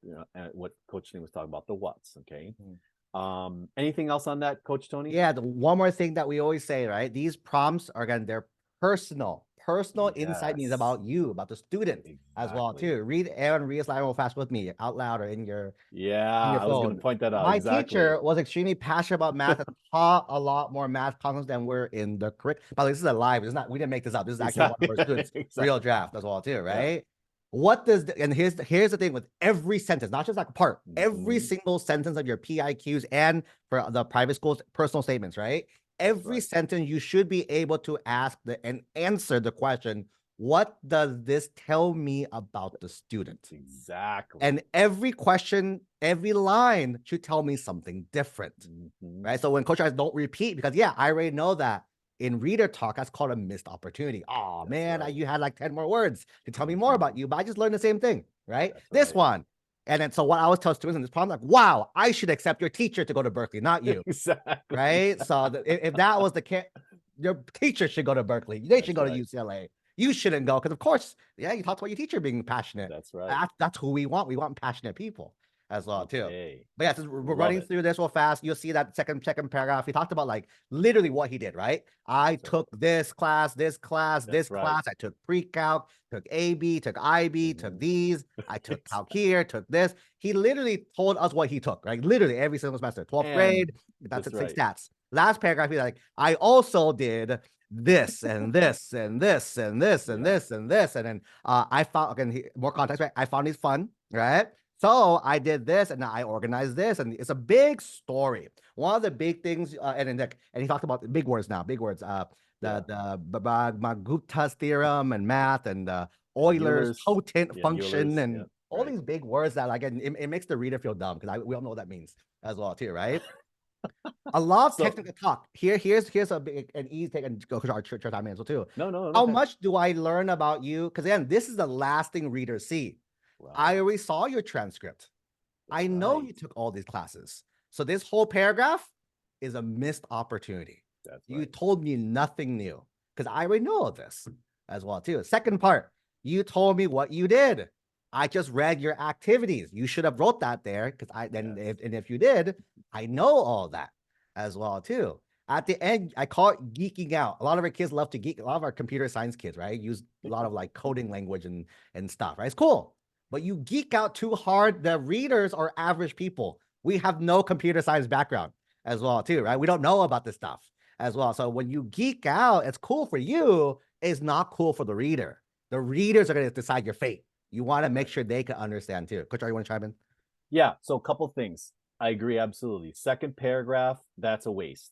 what Coach Tony was talking about, the what's. Okay. Anything else on that, Coach Tony? Yeah, the one more thing that we always say, right? These prompts are they're personal. Personal insight means about you, about the student as well too. Read a slide real fast with me out loud or in your I was going to point that out. My teacher was extremely passionate about math and taught a lot more math concepts than we're in the curriculum. But this is a live. It's not. We didn't make this up. This is actually one of our students' real draft as well too, right? Yeah. What does and here's the thing with every sentence, not just like a part, every single sentence of your PIQs and for the private schools personal statements, right? Every sentence you should be able to ask and answer the question, what does this tell me about the student? Exactly. And every question, every line should tell me something different, right? So when Coach says don't repeat, because yeah, I already know that in reader talk, that's called a missed opportunity. Oh man, you had like 10 more words to tell me more about you, but I just learned the same thing, right? This one. And then so what I always tell students in this problem, like, wow, I should accept your teacher to go to Berkeley, not you. Right? So if that was the case, your teacher should go to Berkeley. They should go to UCLA. You shouldn't go because, of course, yeah, you talked about your teacher being passionate. That's right. That's who we want. We want passionate people as well too. Okay. But yeah, since we're Love running it. through this real fast, you'll see that second paragraph. He talked about like literally what he did, right? I That's right. took this class, this class, That's this right. class. I took pre-calc, took AB, took IB, took these. I took calc here, took this. He literally told us what he took, right? Literally every single semester. 12th And grade, that's that's it, right. stats. Last paragraph, he's like, I also did this and this and this and this and Yeah. this and this. And then I found, again, more context, right? I found these fun, right? So I did this and I organized this, and it's a big story. One of the big things, and he talked about big words now, big words. The Gupta's theorem and math and Euler's totent function and all these big words that again it makes the reader feel dumb because we all know what that means as well too, right? A lot of technical talk. Here's a big an easy take and go to our church time answer too. No. How much do I learn about you? Because again, this is the last thing readers see. Right. I already saw your transcript. I know you took all these classes. So this whole paragraph is a missed opportunity. You told me nothing new because I already know this as well too. Second part, you told me what you did. I just read your activities. You should have wrote that there because if you did, I know all that as well too. At the end, I call it geeking out. A lot of our kids love to geek. A lot of our computer science kids, right, use a lot of like coding language and stuff, right? It's cool. But you geek out too hard. The readers are average people. We have no computer science background as well too, right? We don't know about this stuff as well. So when you geek out, it's cool for you. It's not cool for the reader. The readers are going to decide your fate. You want to make sure they can understand too. Coach, you want to chime in? Yeah. So a couple things. I agree absolutely. Second paragraph, that's a waste.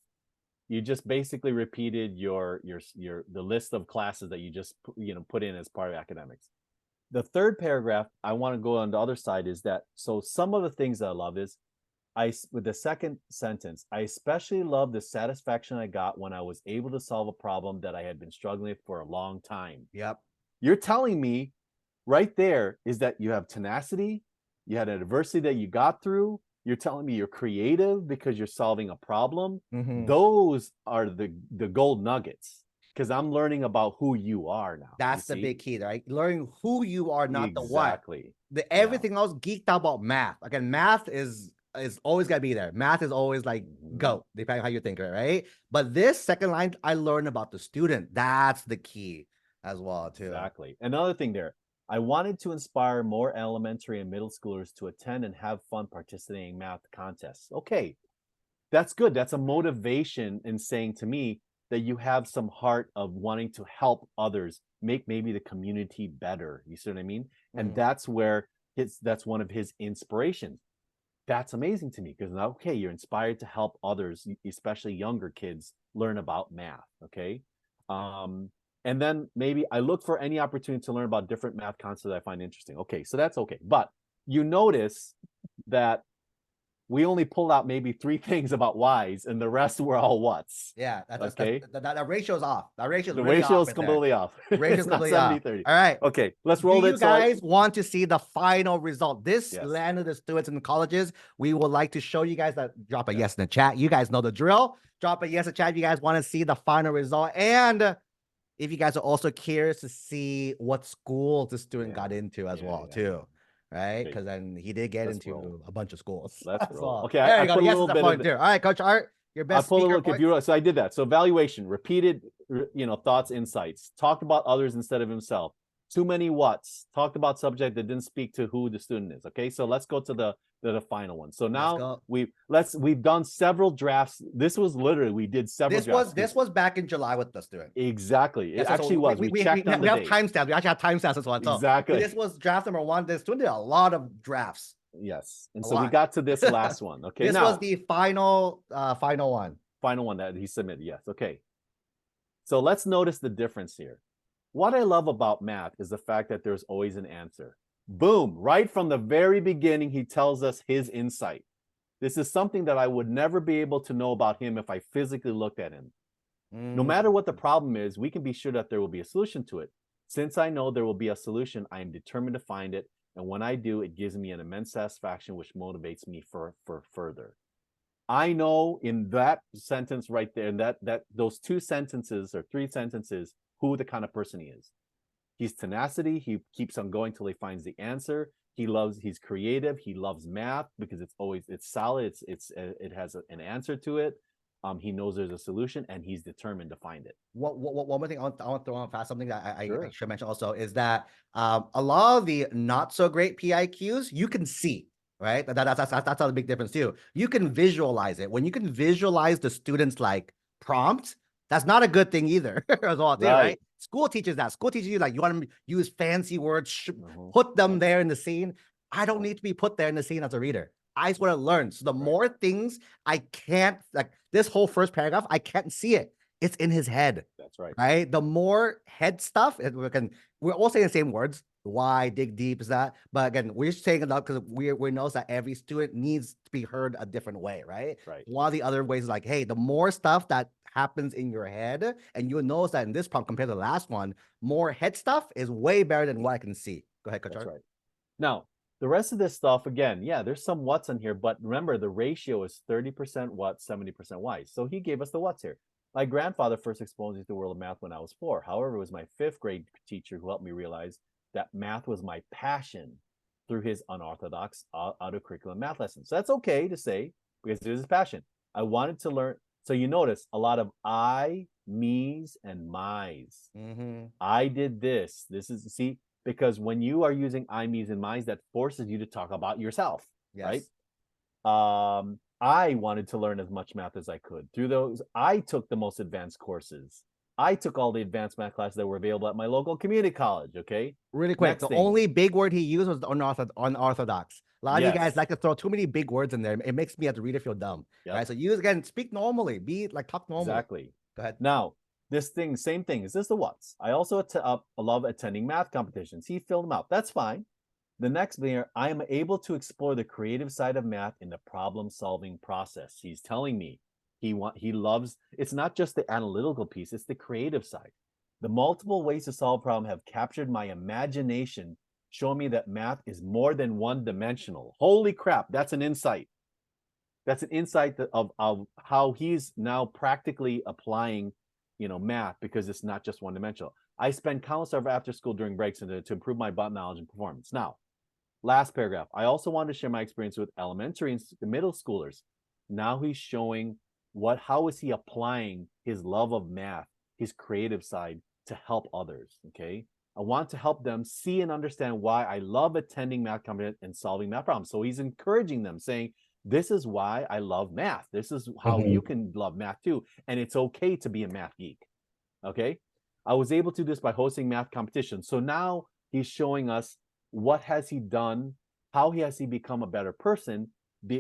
You just basically repeated the list of classes that you just put in as part of academics. The third paragraph, I want to go on the other side is that, so some of the things that I love is, with the second sentence, I especially love the satisfaction I got when I was able to solve a problem that I had been struggling with for a long time. Yep. You're telling me right there is that you have tenacity, you had an adversity that you got through. You're telling me you're creative because you're solving a problem. Those are the gold nuggets. Because I'm learning about who you are now. That's the big key, right? Learning who you are, not the what. Exactly. Everything else geeked out about math. Again, math is always gotta be there. Math is always like go, depending on how you think of it, right? But this second line, I learned about the student. That's the key as well, too. Exactly. Another thing there, I wanted to inspire more elementary and middle schoolers to attend and have fun participating in math contests. Okay, that's good. That's a motivation in saying to me that you have some heart of wanting to help others make maybe the community better. You see what I mean? And that's where that's one of his inspirations. That's amazing to me because now, okay, you're inspired to help others, especially younger kids, learn about math. Okay. And then maybe I look for any opportunity to learn about different math concepts that I find interesting. Okay, so that's okay. But you notice that we only pulled out maybe 3 things about whys, and the rest were all whats. Yeah, okay. That ratio's off. That ratio the ratio is completely off. Ratio's completely off. 70-30. All right. Okay, let's roll it. You guys want to see the final result? This Yes. landed the students in the colleges. We would like to show you guys that. Drop a yes in the chat. You guys know the drill. Drop a yes in the chat if you guys want to see the final result. And if you guys are also curious to see what school the student got into as well, too. Right? Because then he did get into a bunch of schools. Let's roll. Okay, I put a little bit of all right, Coach Art, your best speaker. So I did that. So evaluation, repeated, thoughts, insights, talked about others instead of himself. Too many whats, talked about subject that didn't speak to who the student is. Okay, so let's go to the final one. So now we've done several drafts. This was literally we did several drafts. This was back in July with the student. Exactly. It actually was. We checked on the we have timestamps. We actually have timestamps this one. So exactly. This was draft number 1. The student did a lot of drafts. Yes. And so we got to this last one. Okay. This was the final one. Final one that he submitted. Yes. Okay. So let's notice the difference here. What I love about math is the fact that there's always an answer. Boom, right from the very beginning, he tells us his insight. This is something that I would never be able to know about him if I physically looked at him. No matter what the problem is, we can be sure that there will be a solution to it. Since I know there will be a solution, I am determined to find it. And when I do, it gives me an immense satisfaction, which motivates me for further. I know in that sentence right there, and those 2 sentences or 3 sentences, who the kind of person he is. He's tenacity. He keeps on going till he finds the answer. He's creative. He loves math because it's solid. It has an answer to it. He knows there's a solution and he's determined to find it. One more thing I want to throw on fast, something that I Sure. should mention also is that a lot of the not so great PIQs you can see, right? That's a big difference too. You can visualize it. When you can visualize the students like prompt, that's not a good thing either as well, too, right? School teaches that. School teaches you like you want to use fancy words, put them there in the scene. I don't need to be put there in the scene as a reader. I just want to learn. So the more things I can't, like this whole first paragraph, I can't see it. It's in his head. That's right. Right? The more head stuff, we're all saying the same words. Why, dig deep is that? But again, we're saying it up because we know that every student needs to be heard a different way, right? Right. One of the other ways is like, hey, the more stuff that happens in your head, and you'll notice that in this prompt compared to the last one, more head stuff is way better than what I can see. Go ahead, Coach. That's right. Now, the rest of this stuff, again, yeah, there's some what's in here, but remember the ratio is 30% what, 70% why. So he gave us the what's here. My grandfather first exposed me to the world of math when I was 4. However, it was my 5th grade teacher who helped me realize that math was my passion through his unorthodox out of curriculum math lessons. So that's okay to say because it is his passion. I wanted to learn. So you notice a lot of I, me's, and my's. I did this. This is, see, because when you are using I, me's, and my's, that forces you to talk about yourself, right? I wanted to learn as much math as I could. Through those, I took the most advanced courses. I took all the advanced math classes that were available at my local community college, okay? Really quick, the only big word he used was unorthodox. A lot of you guys like to throw too many big words in there. It makes me as a reader feel dumb, right? So use, again, speak normally. Be like, talk normally. Exactly. Go ahead. Now, this thing, same thing. Is this the what's? I also love attending math competitions. He filled them out. That's fine. The next thing, I am able to explore the creative side of math in the problem-solving process. He's telling me he loves, it's not just the analytical piece, it's the creative side. The multiple ways to solve a problem have captured my imagination, showing me that math is more than one-dimensional. Holy crap, that's an insight. That's an insight of how he's now practically applying, math, because it's not just one-dimensional. I spend countless hours after school during breaks to improve my knowledge and performance. Now, last paragraph. I also wanted to share my experience with elementary and middle schoolers. Now he's showing how is he applying his love of math, his creative side, to help others, okay? I want to help them see and understand why I love attending math competitions and solving math problems. So he's encouraging them, saying, this is why I love math. This is how you can love math too. And it's okay to be a math geek, okay? I was able to do this by hosting math competitions. So now he's showing us what has he done, how has he become a better person,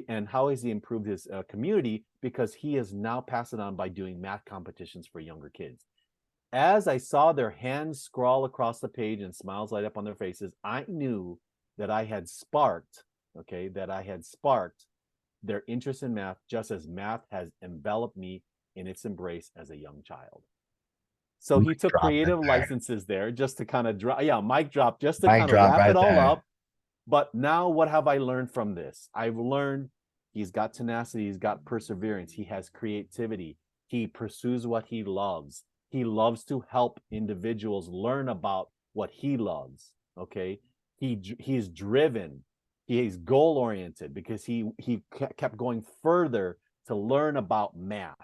and how has he improved his community, because he has now passed it on by doing math competitions for younger kids. As I saw their hands scrawl across the page and smiles light up on their faces, I knew that I had sparked, their interest in math, just as math has enveloped me in its embrace as a young child. So he took creative licenses there just to kind of mic drop, just to kind of wrap it all up. But now what have I learned from this? I've learned he's got tenacity, he's got perseverance, he has creativity, he pursues what he loves. He loves to help individuals learn about what he loves, okay? He's driven, he's goal-oriented because he kept going further to learn about math,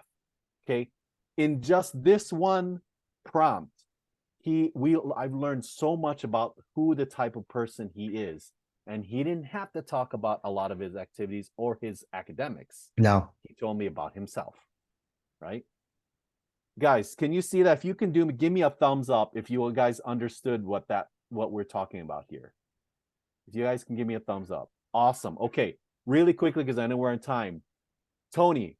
okay? In just this one prompt, I've learned so much about who the type of person he is, and he didn't have to talk about a lot of his activities or his academics. No, he told me about himself, right? Guys, can you see that? If you can give me a thumbs up if you guys understood what we're talking about here. If you guys can give me a thumbs up. Awesome. Okay, really quickly, because I know we're on time. Tony,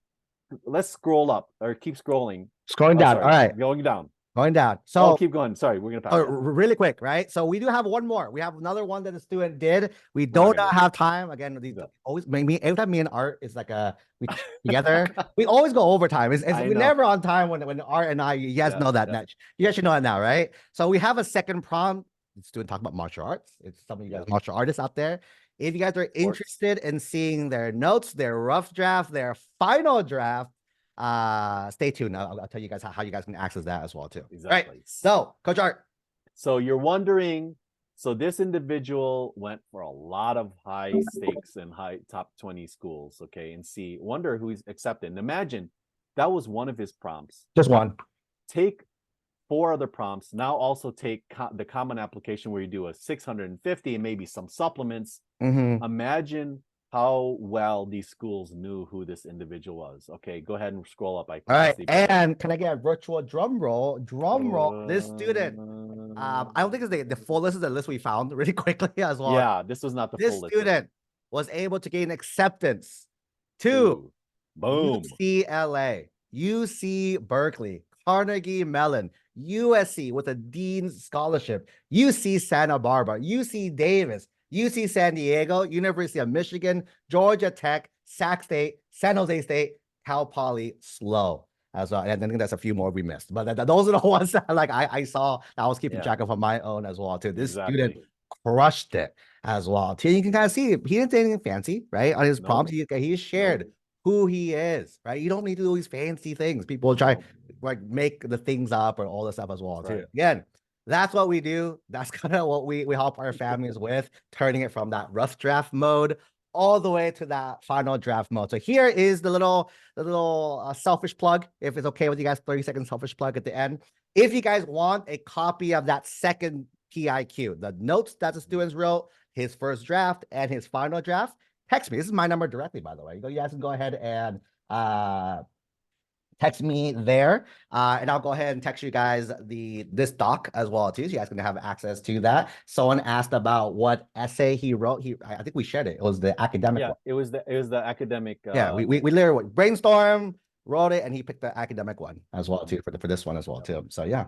let's scroll up, or keep scrolling. Scrolling down. Sorry, all right. Going down. Going down. So keep going. Sorry, we're gonna pass. Really quick, right? So we do have one more. We have another one that the student did. We don't have time. Again, these always every time me and Art is like we together. We always go overtime. We're never on time when Art and I. You guys know that. You guys should know that now, right? So we have a second prompt. The student talk about martial arts. It's some of you guys martial artists out there. If you guys are interested in seeing their notes, their rough draft, their final draft, stay tuned. I'll tell you guys how you guys can access that as well too. Exactly. Right. So, Coach Art, So you're wondering, so this individual went for a lot of high stakes and high top 20 schools, okay, and see, wonder who he's accepted. And imagine that was one of his prompts. Just one. Take 4 other prompts. Now also take the common application where you do a 650 and maybe some supplements. Imagine how well these schools knew who this individual was. Okay, go ahead and scroll up. All right, see and can I get a virtual drum roll? Drum roll. This student, I don't think it's the full list is the list we found really quickly as well. Yeah, this was not the full list. This student was able to gain acceptance to boom, UCLA, UC Berkeley, Carnegie Mellon, USC with a Dean's Scholarship, UC Santa Barbara, UC Davis, UC San Diego, University of Michigan, Georgia Tech, Sac State, San Jose State, Cal Poly, SLO as well. And I think that's a few more we missed, but those are the ones that like I saw that I was keeping track of on my own as well too. This student crushed it as well too. You can kind of see he didn't say anything fancy, right? On his prompts, he shared who he is, right? You don't need to do these fancy things. People try like make the things up or all this stuff as well too. Again, that's what we do. That's kind of what we help our families with, turning it from that rough draft mode all the way to that final draft mode. So here is the little selfish plug. If it's okay with you guys, 30-second selfish plug at the end. If you guys want a copy of that second PIQ, the notes that the students wrote, his first draft and his final draft, text me. This is my number directly, by the way. You guys can go ahead and text me there, and I'll go ahead and text you guys this doc as well too, so you guys can have access to that. Someone asked about what essay he wrote. I think we shared it. It was the academic one. It was the academic. We literally brainstorm, wrote it, and he picked the academic one as well too for this one as well too. So yeah.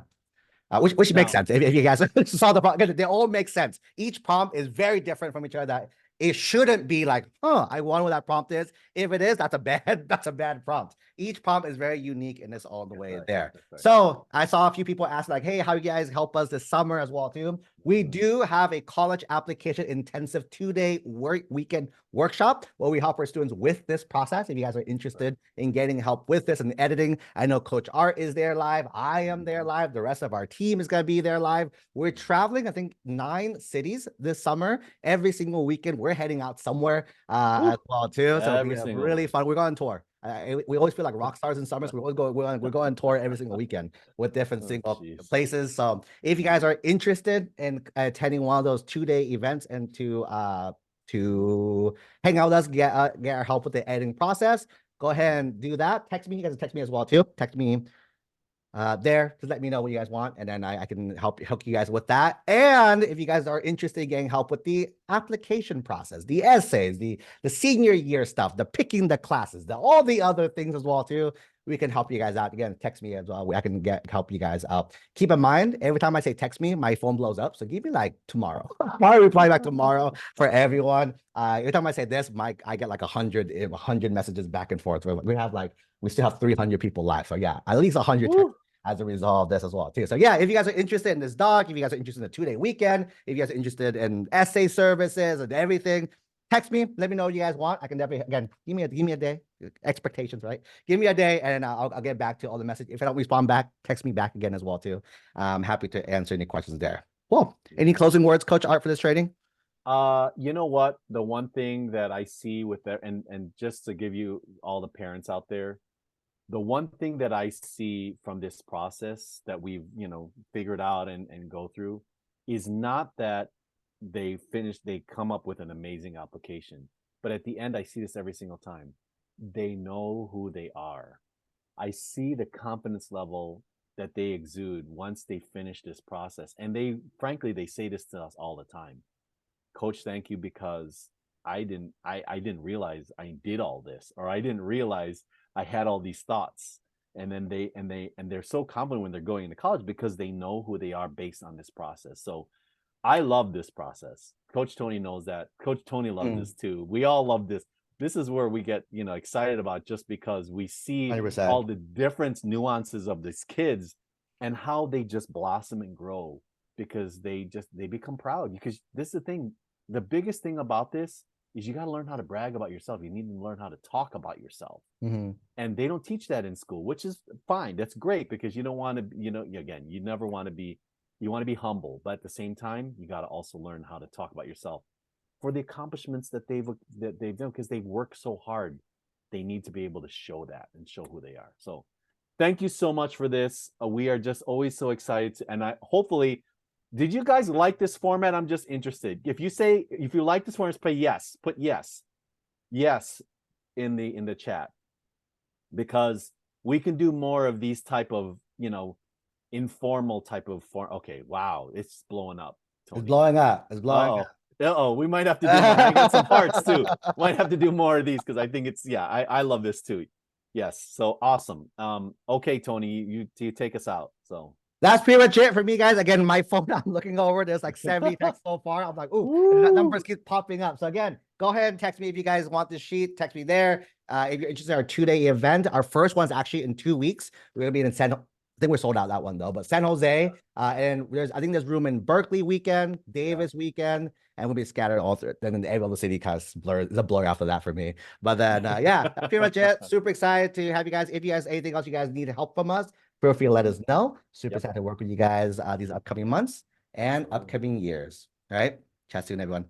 Which makes sense if you guys saw the prompt. They all make sense. Each prompt is very different from each other. That it shouldn't be like, I wonder what that prompt is. If it is, that's a bad prompt. Each prompt is very unique and it's all the way there. So I saw a few people ask like, hey, how you guys help us this summer as well too. We do have a college application intensive 2-day weekend workshop where we help our students with this process. If you guys are interested in getting help with this and editing, I know Coach Art is there live. I am there live. The rest of our team is going to be there live. We're traveling, I think, 9 cities this summer. Every single weekend, we're heading out somewhere as well too. So it'll be really fun. We're going on tour. We always feel like rock stars in summers. We're going on tour every single weekend with different single places. So if you guys are interested in attending one of those 2-day events and to hang out with us, get our help with the editing process, go ahead and do that. Text me. You guys can text me as well too. Text me there to let me know what you guys want, and then I can help you guys with that. And if you guys are interested in getting help with the application process, the essays, the senior year stuff, the picking the classes, all the other things as well too, we can help you guys out. Again, text me as well. I can help you guys out. Keep in mind, every time I say text me, my phone blows up. So give me like tomorrow. I'll reply back tomorrow for everyone. Every time I say this, I get like 100 messages back and forth. We still have 300 people live. So yeah, at least 100 as a result of this as well too. So yeah, if you guys are interested in this doc, if you guys are interested in the 2-day weekend, if you guys are interested in essay services and everything, text me. Let me know what you guys want. I can definitely, again, give me a day. Expectations, right? Give me a day, and I'll get back to all the message. If I don't respond back, text me back again as well too. I'm happy to answer any questions there. Cool. Any closing words, Coach Art, for this training? You know what? The one thing that I see with that, and just to give you all the parents out there, the one thing that I see from this process that we've, figured out and go through is not that they come up with an amazing application, but at the end, I see this every single time. They know who they are. I see the confidence level that they exude once they finish this process. And frankly, they say this to us all the time. Coach, thank you, because I didn't realize I did all this, or I didn't realize I had all these thoughts. And then they're so confident when they're going into college because they know who they are based on this process. So I love this process. Coach Tony knows that. Coach Tony loves this too. We all love this. This is where we get, excited about, just because we see 100%. All the different nuances of these kids and how they just blossom and grow, because they become proud. Because this is the thing. The biggest thing about this is you got to learn how to brag about yourself. You need to learn how to talk about yourself. And they don't teach that in school, which is fine. That's great, because you don't want to, again, you never want to be You want to be humble, but at the same time, you got to also learn how to talk about yourself for the accomplishments that they've done, because they work so hard. They need to be able to show that and show who they are. So thank you so much for this. We are just always so excited and I hopefully, did you guys like this format? I'm just interested. If you like this format, put yes in the chat, because we can do more of these type of, informal type of form. Okay, wow, it's blowing up, Tony. It's blowing up. It's blowing up. We might have to do more. I got some hearts too. Might have to do more of these because I think it's, yeah, I love this too. Yes, so awesome. Okay, Tony, you take us out. So that's pretty much it for me, guys. Again, my phone, I'm looking over. There's like 70 texts so far. I'm like, ooh, that numbers keep popping up. So again, go ahead and text me if you guys want this sheet. Text me there. If you're interested in our 2-day event, our first one's actually in 2 weeks. We're gonna be in I think we're sold out that one though, but San Jose, and I think there's room in Berkeley weekend, Davis weekend, and we'll be scattered all through. Then every other city kind of the blur after that for me. But then, yeah, that's pretty much it. Super excited to have you guys. If you guys anything else you guys need help from us, feel free to let us know. Super excited to work with you guys these upcoming months and upcoming years. All right, chat soon, everyone.